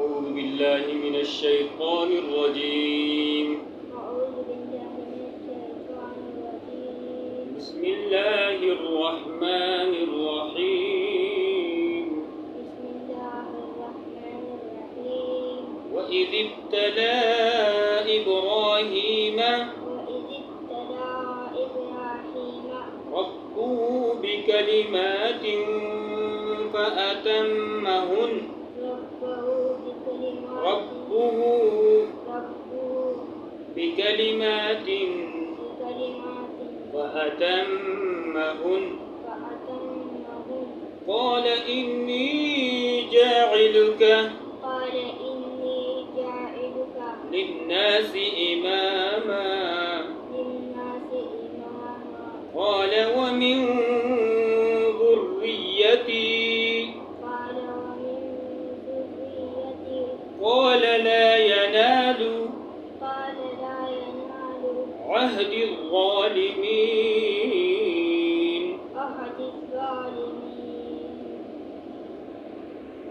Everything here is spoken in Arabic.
أعوذ بالله من الشيطان الرجيم. بسم الله الرحمن الرحيم. وإذ ابتلى إبراهيم ربه بكلمات فأتمهن قال إني جاعلك للناس إماما قال ومن ذريتي قال لا ينال عهد الظالمين.